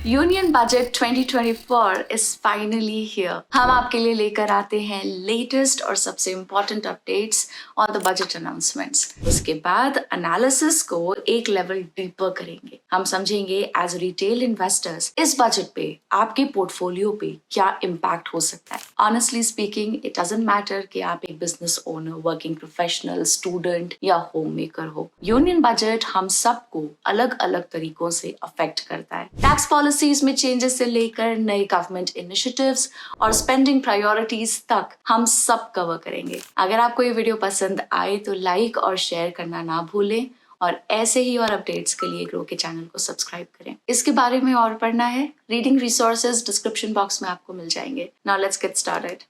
Union budget 2024 is finally here. हम आपके लिए लेकर आते हैं लेटेस्ट और सबसे important updates on the budget announcements. उसके बाद एनालिसिस को एक लेवल डीपर करेंगे। हम समझेंगे एज रिटेल इन्वेस्टर्स इस बजट पे आपके पोर्टफोलियो पे क्या इम्पैक्ट हो सकता है। Honestly speaking, it doesn't matter कि आप एक business owner, working professional, student या होम मेकर हो। यूनियन बजट हम सबको अलग अलग तरीकों से अफेक्ट करता है। टैक्स पॉलिसीज में चेंजेस से लेकर नए गवर्नमेंट इनिशिएटिव्स और स्पेंडिंग प्रायोरिटीज तक हम सब कवर करेंगे। अगर आपको ये वीडियो पसंद आए तो लाइक और शेयर करना ना भूलें और ऐसे ही और अपडेट्स के लिए ग्रो के चैनल को सब्सक्राइब करें। इसके बारे में और पढ़ना है, रीडिंग रिसोर्सेज डिस्क्रिप्शन बॉक्स में आपको मिल जाएंगे। Now let's get started.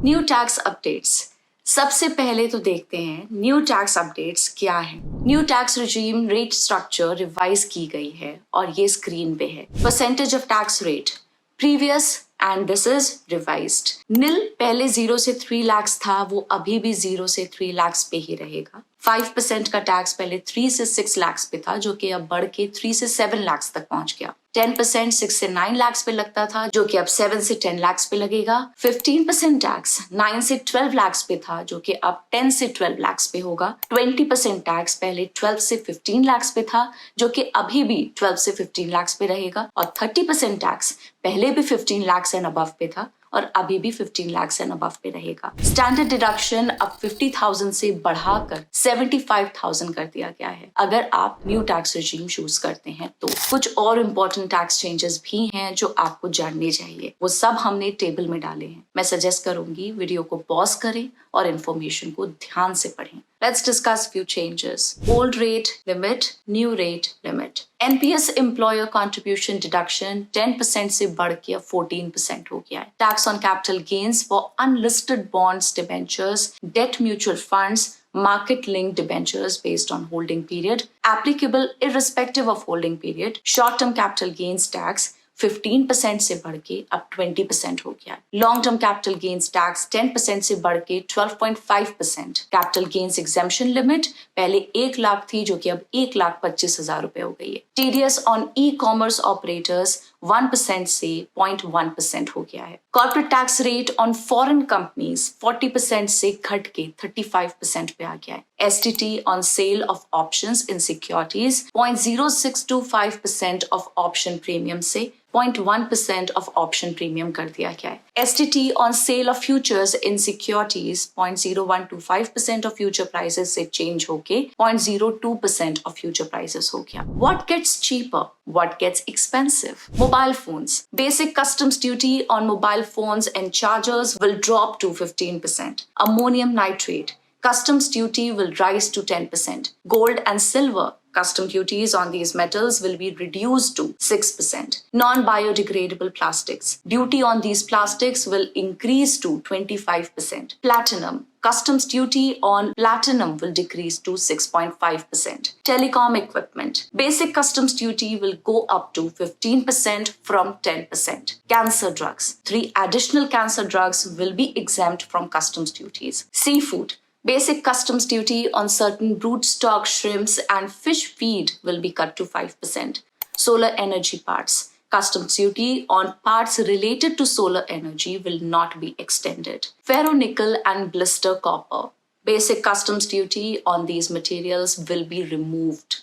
New tax updates. सबसे पहले तो देखते हैं न्यू टैक्स अपडेट्स क्या है। New tax regime rate structure revise की गई है और ये स्क्रीन पे है। Percentage of tax rate previous and this is revised. Nil पहले 0 से 3 लाख था, वो अभी भी 0 से 3 लाख पे ही रहेगा। 5% का टैक्स पहले 3 से 6 लाख पे था, जो कि अब बढ़ के 3 से 7 लाख तक पहुंच गया। 10% 6 से 9 लाख पे लगता था, जो कि अब 7 से 10 लाख पे लगेगा। 15% टैक्स 9 से 12 लाख पे था, जो कि अब 10 से 12 लाख पे होगा। 20% टैक्स पहले 12 से 15 लाख पे था, जो कि अभी भी 12 से 15 लाख पे रहेगा। और 30% टैक्स पहले भी 15 लाख एंड अबव पे था और अभी भी 15 लाख एंड अबव पे रहेगा। स्टैंडर्ड डिडक्शन अब 50,000 से बढ़ाकर 75,000 कर दिया गया है अगर आप न्यू टैक्स रेजिम चूज करते हैं तो। कुछ और इम्पोर्टेंट टैक्स चेंजेस भी हैं जो आपको जानने चाहिए, वो सब हमने टेबल में डाले हैं। मैं सजेस्ट करूंगी वीडियो को पॉज करें और इन्फॉर्मेशन को ध्यान से पढ़ें। Let's discuss few changes. Old rate limit, new rate limit. NPS employer contribution deduction 10% से बढ़ के अब 14% हो गया है। Tax on capital gains for unlisted bonds, debentures, debt mutual funds, market-linked debentures based on holding period, applicable irrespective of holding period. Short-term capital gains tax 15% से बढ़ के अब 20% हो गया। Long term capital gains tax 10% से बढ़ के 12.5%। Capital gains exemption limit पहले 1 लाख थी, जो कि अब 1,25,000 रुपए हो गई है। TDS on e commerce operators 1% से 0.1% हो गया है। Corporate tax rate on foreign companies 40% से घट के 35% पे आ गया है। STT on sale of options in securities 0.0625% of option premium से 0.1% ऑफ ऑप्शन प्रीमियम कर दिया गया है। STT on sale of futures in securities 0.0125% of future prices से चेंज होके 0.02% ऑफ फ्यूचर प्राइसेस हो गया। What gets cheaper, what gets expensive? Mobile phones. Basic customs duty on mobile phones and chargers will drop to 15%. Ammonium nitrate customs duty will rise to 10%. Gold and silver custom duties on these metals will be reduced to 6%. Non-biodegradable plastics. Duty on these plastics will increase to 25%. Platinum. Customs duty on platinum will decrease to 6.5%. Telecom equipment. Basic customs duty will go up to 15% from 10%. Cancer drugs. 3 additional cancer drugs will be exempt from customs duties. Seafood. Basic customs duty on certain broodstock shrimps and fish feed will be cut to 5%. Solar energy parts. Customs duty on parts related to solar energy will not be extended. Ferronickel and blister copper. Basic customs duty on these materials will be removed.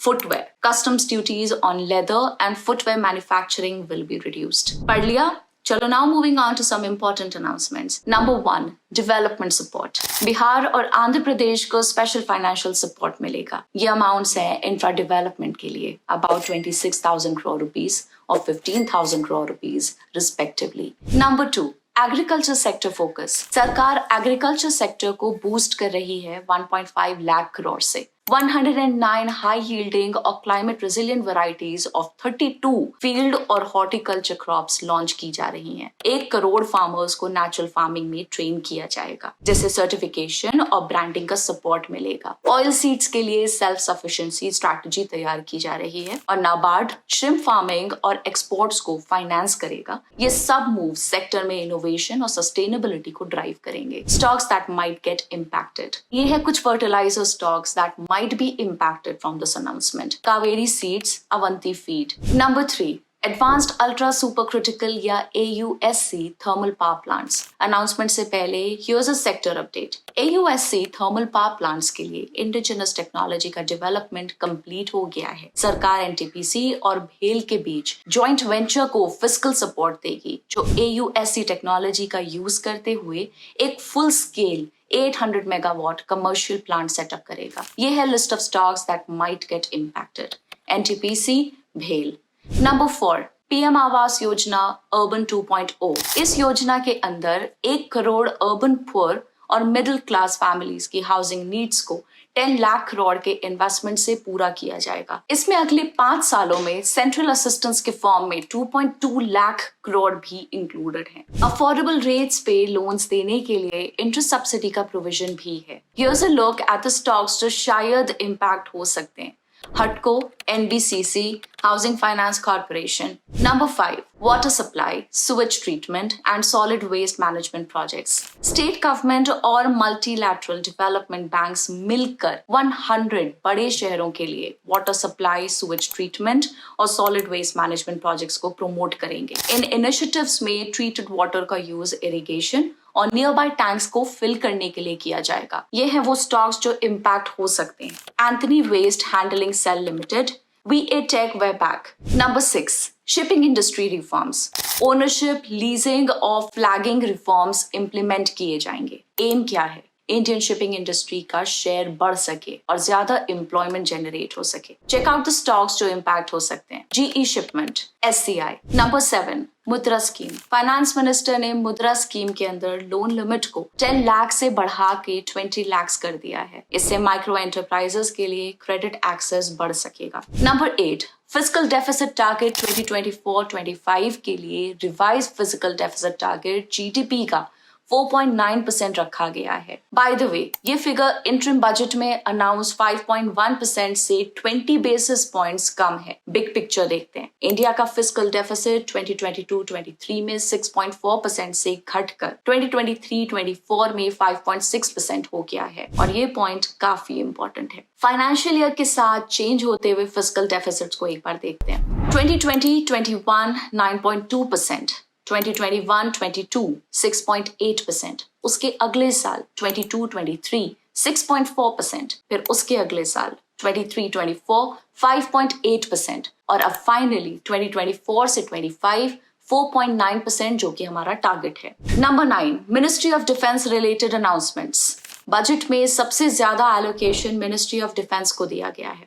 Footwear. Customs duties on leather and footwear manufacturing will be reduced. पढ़ लिया? चलो now moving on to some important announcements. Number 1, development support. Bihar और आंध्र प्रदेश को special financial support मिलेगा। ये amounts हैं infra development के लिए, about 26,000 crore rupees और 15,000 crore rupees respectively. Number 2, agriculture sector focus. सरकार एग्रीकल्चर सेक्टर को बूस्ट कर रही है 1.5 लाख करोड़ से। 109 हाई यील्डिंग और climate resilient varieties of 32 field और हॉर्टिकल्चर क्रॉप्स लॉन्च की जा रही हैं। 1 करोड़ फार्मर्स को नेचुरल फार्मिंग में ट्रेन किया जाएगा, जिससे सर्टिफिकेशन और ब्रांडिंग का सपोर्ट मिलेगा। ऑयल सीड्स के लिए सेल्फ सफिशिएंसी स्ट्रैटेजी तैयार की जा रही है और नाबार्ड श्रिम्प फार्मिंग और एक्सपोर्ट्स को फाइनेंस करेगा। ये सब मूव सेक्टर में इनोवेशन और सस्टेनेबिलिटी को ड्राइव करेंगे। Stocks that might get impacted. ये है कुछ fertiliser stocks that might be impacted from this announcement. Kaveri Seeds, Avanti Feed. Number 3. Advanced Ultra Supercritical या AUSC Thermal Power Plants. Announcement से पहले here's a sector update. AUSC Thermal Power Plants के लिए indigenous technology का development complete हो गया है. सरकार NTPC और भेल के बीच joint venture को fiscal support देगी, जो AUSC technology का use करते हुए एक full scale 800 megawatt commercial plant setup करेगा. ये है list of stocks that might get impacted. NTPC, भेल. Number 4. PM Awas Yojana urban 2.0. इस योजना के अंदर 1 करोड़ अर्बन पुअर और मिडिल क्लास फैमिलीज की हाउसिंग नीड्स को 10 लाख करोड़ के इन्वेस्टमेंट से पूरा किया जाएगा. इसमें अगले 5 सालों में सेंट्रल असिस्टेंस के फॉर्म में 2.2 लाख करोड़ भी इंक्लूडेड हैं. अफोर्डेबल रेट्स पे लोन्स देने के लिए इंटरेस्ट सब्सिडी का प्रोविजन भी है. Here's a look at the stocks जो शायद इम्पैक्ट हो सकते हैं. HUDCO, NBCC, Housing Finance Corporation. Number 5. Water supply, sewage treatment and solid waste management projects. State government और multilateral development banks मिलकर 100 बड़े शहरों के लिए water supply, sewage treatment और solid waste management projects को promote करेंगे. इन initiatives में treated water का use irrigation और नियर बाय टैंक्स को फिल करने के लिए किया जाएगा. ये हैं वो स्टॉक्स जो इम्पैक्ट हो सकते हैं. Anthony waste handling cell limited, VA Tech Webpack. Number 6. Shipping industry reforms. Ownership, leasing और फ्लैगिंग रिफॉर्म्स इम्प्लीमेंट किए जाएंगे. एम क्या है? इंडियन शिपिंग इंडस्ट्री का शेयर बढ़ सके और ज्यादा एम्प्लॉयमेंट जनरेट हो सके. चेक आउट द स्टॉक्स जो इम्पैक्ट हो सकते हैं. GE shipment, SCI. Number 7. Mudra scheme. Finance minister ने मुद्रा स्कीम के अंदर लोन लिमिट को 10 लाख से बढ़ा के 20 लाख कर दिया है. इससे माइक्रो एंटरप्राइजेस के लिए क्रेडिट एक्सेस बढ़ सकेगा. नंबर 8. फिजिकल डेफिसिट टारगेट 2024-25 के लिए revise physical deficit target GDP का 4.9% रखा गया है. बाय द वे, ये फिगर इंटरिम बजट में अनाउंस 5.1% से 20 बेसिस पॉइंट्स कम है. बिग पिक्चर देखते हैं. इंडिया का फिजिकल डेफिसिट 2022-23 में 6.4% से घटकर 2023-24 में 5.6% हो गया है और ये पॉइंट काफी इंपॉर्टेंट है. फाइनेंशियल ईयर के साथ चेंज होते हुए फिजिकल डेफिसिट्स को एक बार देखते हैं. 2020-21 9.2%, 2021-22 6.8%, उसके अगले साल 22-23 6.4%, फिर उसके अगले साल 23-24 5.8% और अब फाइनली 2024 से 25 4.9% जो कि हमारा टारगेट है. Number 9. Ministry of defence related announcements. Budget में सबसे ज्यादा एलोकेशन मिनिस्ट्री ऑफ डिफेंस को दिया गया है.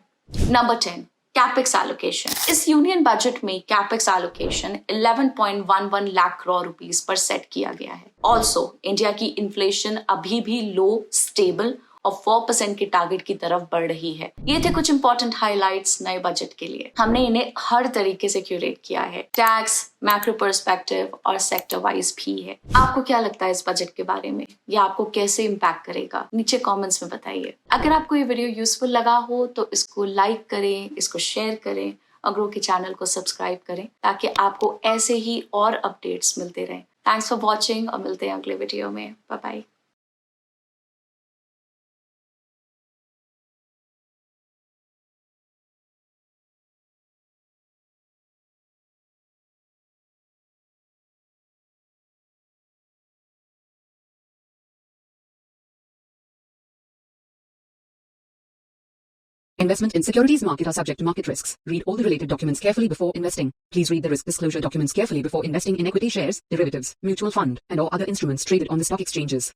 नंबर 10. Capex allocation. इस यूनियन बजट में capex allocation 11.11 lakh crore rupees पर सेट किया गया है. ऑल्सो इंडिया की इन्फ्लेशन अभी भी लो, स्टेबल और 4% के टारगेट की तरफ बढ़ रही है. ये थे कुछ इंपॉर्टेंट हाइलाइट्स नए बजट के लिए. हमने इन्हें हर तरीके से क्यूरेट किया है. टैक्स, मैक्रो पर्सपेक्टिव और सेक्टर वाइज भी है. आपको क्या लगता है इस बजट के बारे में, या आपको कैसे इम्पैक्ट करेगा? नीचे कमेंट्स में बताइए. अगर आपको ये वीडियो यूजफुल लगा हो तो इसको लाइक करें, इसको शेयर करें और ग्रो के चैनल को सब्सक्राइब करें ताकि आपको ऐसे ही और अपडेट्स मिलते रहें. थैंक्स फॉर वॉचिंग और मिलते हैं अगले वीडियो में. Bye bye. Investment in securities market are subject to market risks. Read all the related documents carefully before investing. Please read the risk disclosure documents carefully before investing in equity shares, derivatives, mutual fund, and or other instruments traded on the stock exchanges.